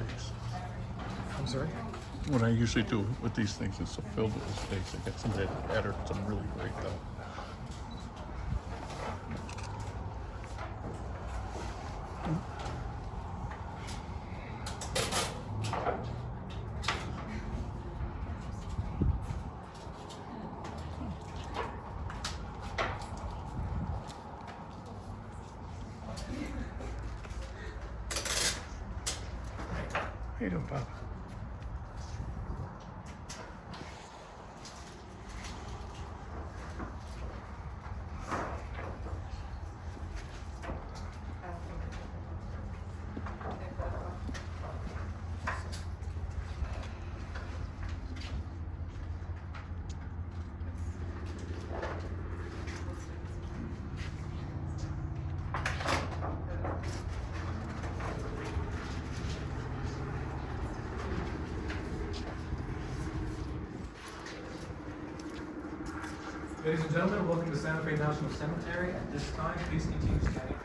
mistakes. I'm sorry? What I usually do with these things is so filled with mistakes. I get somebody that entered some really great though. How you doing, Bob? Ladies and gentlemen, welcome to Santa Fe National Cemetery. At this time, please continue standing.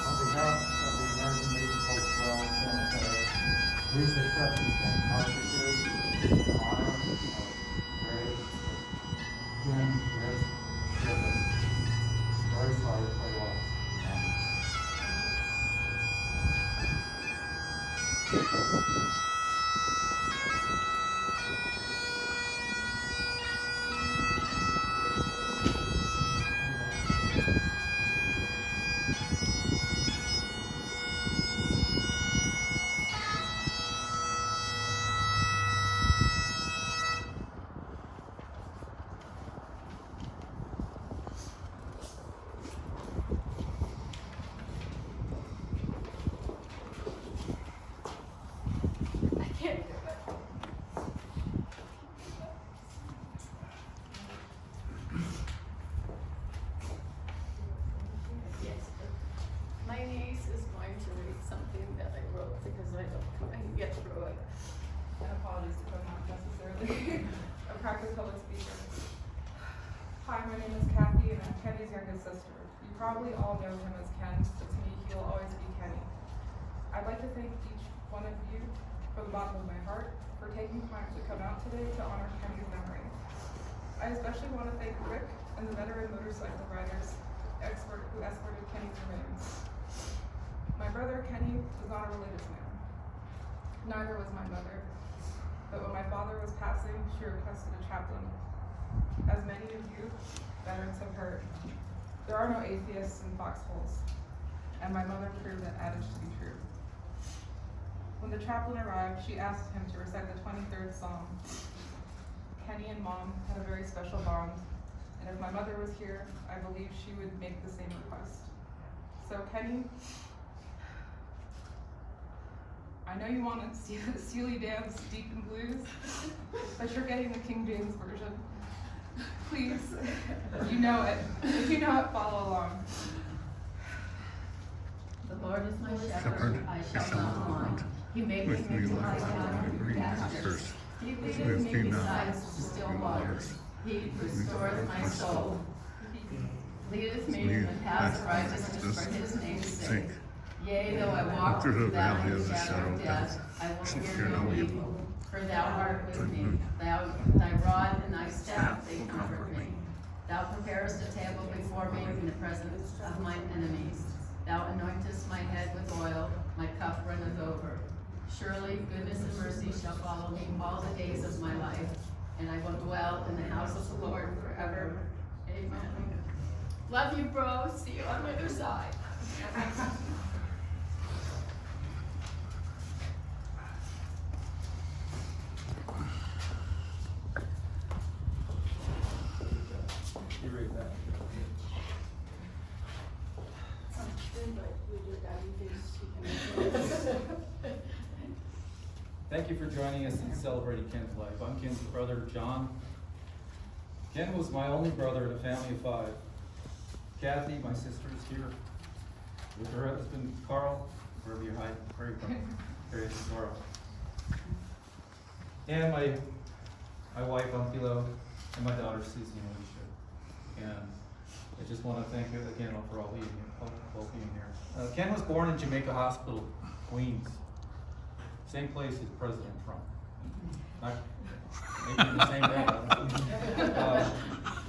On behalf of the American Legion Post 12 Cemetery, please accept these cartridges in honor of Graeb, his service. Very sorry for your loss. I can't do it. Yes. My niece is going to read something that I wrote because I can get through it. And apologies if I'm not necessarily a practiced public speaker. Hi, my name is Kathy and I'm Kenny's youngest sister. You probably all know him as Ken, but to me he will always be Kenny. I'd like to thank each one of you from the bottom of my heart for taking time to come out today to honor Kenny's memory. I especially want to thank Rick and the veteran motorcycle riders who escorted Kenny's remains. My brother Kenny was not a religious man. Neither was my mother. But when my father was passing, she requested a chaplain. As many of you veterans have heard, there are no atheists in foxholes, and my mother proved that adage to be true. When the chaplain arrived, she asked him to recite the 23rd Psalm. Kenny and Mom had a very special bond, and if my mother was here, I believe she would make the same request. So Kenny, I know you want to Steely Dan's Deep in Blues, but you're getting the King James version. Please, you know it. If you know it, follow along. The Lord is my shepherd, Shepherd, I I shall not want. He maketh me to lie down in green pastures. He leadeth me beside still waters. He restoreth my soul. Leadeth me in the paths of righteousness for his name's sake. Yea, though I walk through the valley of the shadow of death, I will fear no evil. For thou art with me. Thy rod and thy staff, they comfort me. Thou preparest a table before me in the presence of mine enemies. Thou anointest my head with oil, my cup runneth over. Surely goodness and mercy shall follow me all the days of my life, and I will dwell in the house of the Lord forever. Amen. Love you, bro. See you on the other side. You read that. Thank you for joining us in celebrating Ken's life. I'm Ken's brother, John. Ken was my only brother in a family of 5. Kathy, my sister, is here with her husband, Carl, wherever you're hiding, where are you from? There is Carl. And my wife, Anthilo, and my daughter, Susie and Alicia. And I just want to thank you again for all being here. Ken was born in Jamaica Hospital, Queens. Same place as President Trump. Not maybe the same day.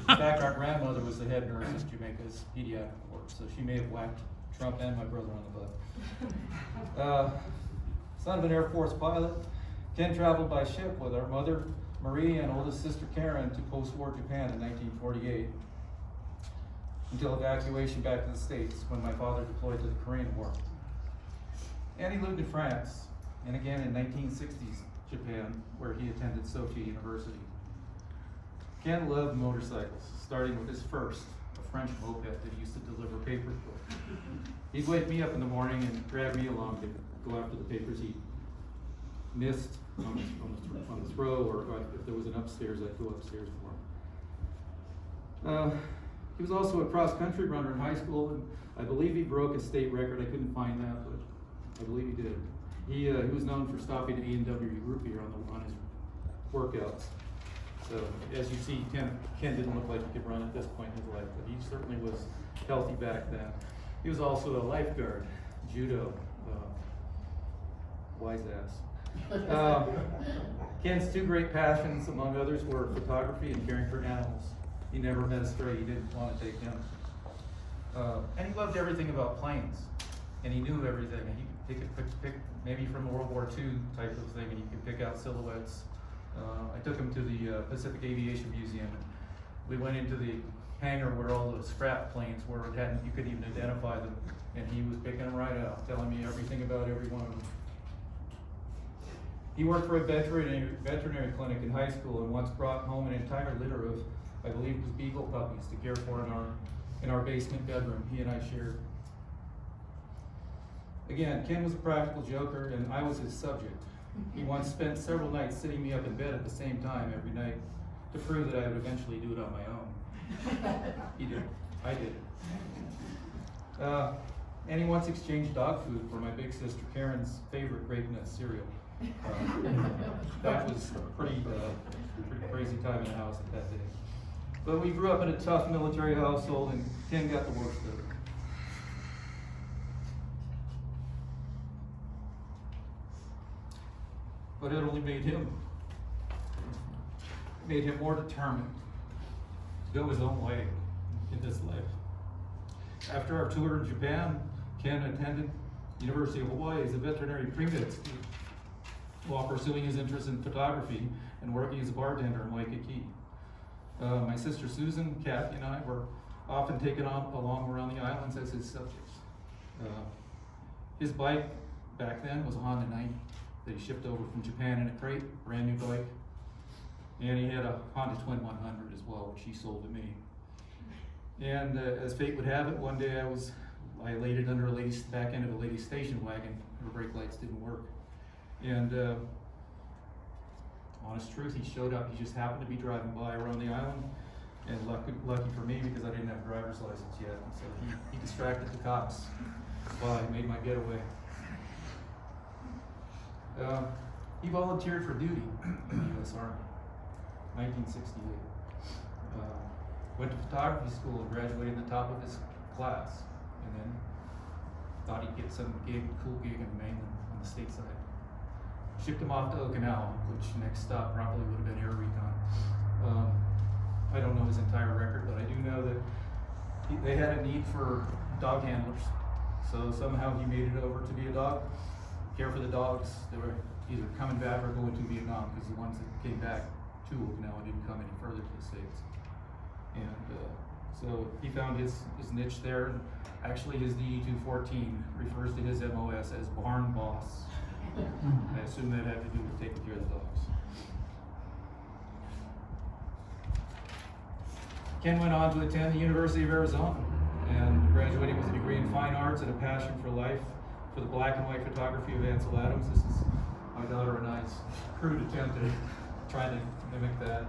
In fact, our grandmother was the head nurse at Jamaica's pediatric ward, so she may have whacked Trump and my brother on the butt. Son of an Air Force pilot, Ken traveled by ship with our mother, Marie, and oldest sister, Karen, to post-war Japan in 1948, until evacuation back to the States when my father deployed to the Korean War. And he lived in France, and again in 1960s Japan, where he attended Sochi University. Ken loved motorcycles, starting with his first, a French moped that he used to deliver papers with. He'd wake me up in the morning and drag me along to go after the papers he missed on the throw, or if there was an upstairs, I'd go upstairs for him. He was also a cross-country runner in high school, and I believe he broke a state record. I couldn't find that, but I believe he did. He was known for stopping A&W root beer on his workouts. So as you see, Ken didn't look like he could run at this point in his life, but he certainly was healthy back then. He was also a lifeguard, judo, wise ass. Ken's two great passions, among others, were photography and caring for animals. He never met a stray he didn't want to take in. And he loved everything about planes, and he knew everything. And he could pick maybe from World War II type of thing, and he could pick out silhouettes. I took him to the Pacific Aviation Museum. We went into the hangar where all the scrap planes were. You couldn't even identify them, and he was picking them right out, telling me everything about every one of them. He worked for a veterinary clinic in high school and once brought home an entire litter of, I believe it was beagle puppies to care for in our basement bedroom he and I shared. Again, Ken was a practical joker and I was his subject. He once spent several nights sitting me up in bed at the same time every night to prove that I would eventually do it on my own. He did. I did. And he once exchanged dog food for my big sister Karen's favorite grape nut cereal. That was a pretty crazy time in the house at that day. But we grew up in a tough military household and Ken got the worst of it. But it only made him more determined to go his own way in this life. After our tour in Japan, Ken attended University of Hawaii as a veterinary pre-med student while pursuing his interest in photography and working as a bartender in Waikiki. My sister Susan, Kathy, and I were often taken along around the islands as his subjects. His bike back then was a Honda 90 that he shipped over from Japan in a crate, brand new bike. And he had a Honda Twin 100 as well, which he sold to me. And as fate would have it, one day I laid it under a back end of a lady's station wagon. Her brake lights didn't work. And honest truth, he showed up. He just happened to be driving by around the island. And lucky for me, because I didn't have a driver's license yet. And so he distracted the cops while I made my getaway. He volunteered for duty in the U.S. Army, 1968. Went to photography school and graduated in the top of his class, and then thought he'd get some cool gig in the mainland on the state side. Shipped him off to Okinawa, which next stop probably would have been Air Recon. I don't know his entire record, but I do know that they had a need for dog handlers. So somehow he made it over to be a dog, care for the dogs that were either coming back or going to Vietnam, because the ones that came back to Okinawa didn't come any further to the States. And so he found his niche there. And actually his DE-214 refers to his MOS as barn boss. I assume that had to do with taking care of the dogs. Ken went on to attend the University of Arizona and graduated with a degree in fine arts and a passion for life for the black and white photography of Ansel Adams. This is my daughter and I's crude attempt at trying to mimic that.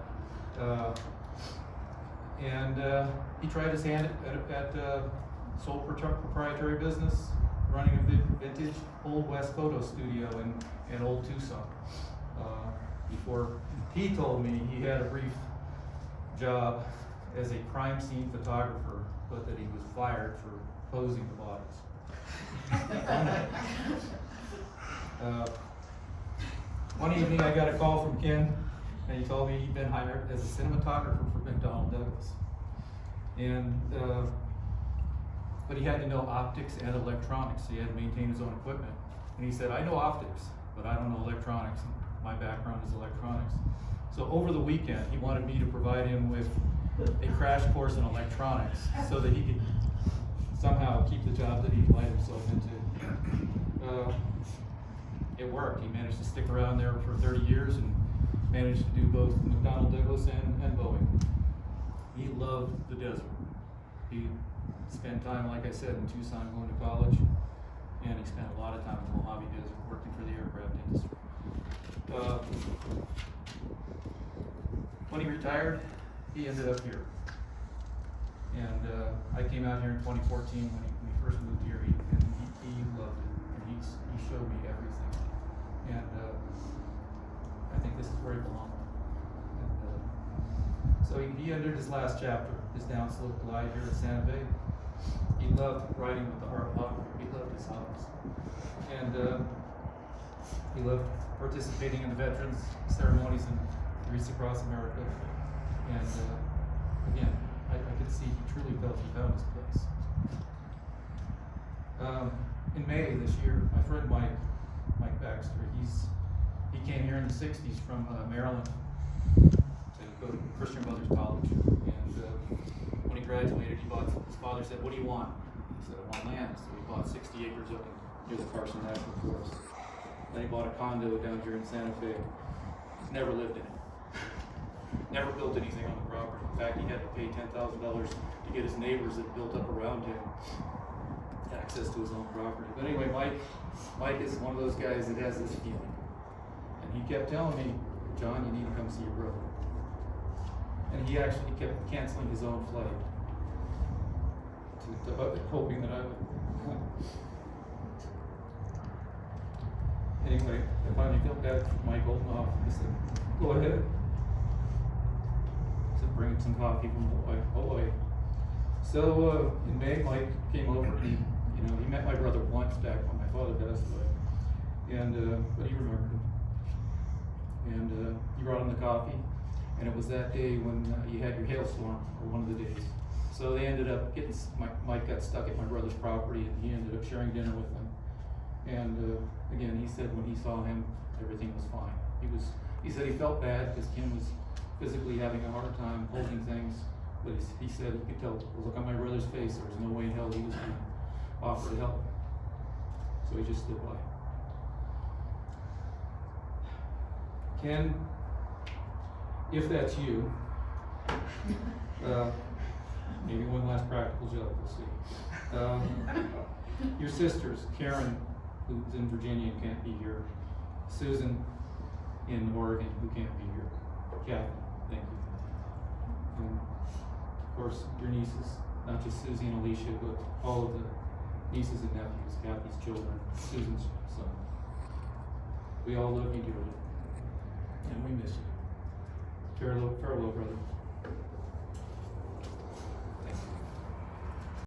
He tried his hand at sole proprietary business, running a vintage Old West photo studio in Old Tucson. Before he told me he had a brief job as a crime scene photographer, but that he was fired for posing the bodies. One evening I got a call from Ken, and he told me he'd been hired as a cinematographer for McDonnell Douglas. And but he had to know optics and electronics. He had to maintain his own equipment. And he said, I know optics, but I don't know electronics. My background is electronics. So over the weekend, he wanted me to provide him with a crash course in electronics so that he could somehow keep the job that he let himself into. It worked. He managed to stick around there for 30 years and managed to do both McDonnell Douglas and Boeing. He loved the desert. He spent time, like I said, in Tucson going to college, and he spent a lot of time in the Mojave Desert working for the aircraft industry. When he retired, he ended up here. And I came out here in 2014 when he first moved here, and he loved it, and he showed me everything. And I think this is where he belongs. And so he entered his last chapter, his downslope glide here at Santa Fe. He loved riding with the hawk. He loved his hobbies. And he loved participating in the veterans ceremonies and routes across America. And again, I could see he truly felt he found his place. In May this year, my friend Mike Baxter, he came here in the 60s from Maryland to go to Christian Brothers College. And when he graduated, his father said, "What do you want?" He said, "I want land." So he bought 60 acres up near the Carson National Forest. Then he bought a condo down here in Santa Fe. Never lived in it. Never built anything on the property. In fact, he had to pay $10,000 to get his neighbors that built up around him access to his own property. But anyway, Mike is one of those guys that has this feeling. And he kept telling me, "John, you need to come see your brother." And he actually kept canceling his own flight, hoping that I would come. Anyway, I finally got back from Mike Oltenoff. He said, "Go ahead." He said, "Bring him some coffee from Hawaii." So in May, Mike came over and he met my brother once back when my father passed away. And but he remembered him. And he brought him the coffee. And it was that day when you had your hailstorm, or one of the days. So they ended up Mike got stuck at my brother's property, and he ended up sharing dinner with them. And again, he said when he saw him, everything was fine. He said he felt bad because Kim was physically having a hard time holding things, but he said he could tell the look on my brother's face, there was no way in hell he was going to offer to help. So he just stood by. Ken, if that's you, maybe one last practical joke, we'll see. Your sisters, Karen, who's in Virginia and can't be here, Susan in Oregon, who can't be here, Kathy, thank you. And of course, your nieces, not just Susie and Alicia, but all of the nieces and nephews, Kathy's children, Susan's son. We all love you dearly, and we miss you. Farewell, brother.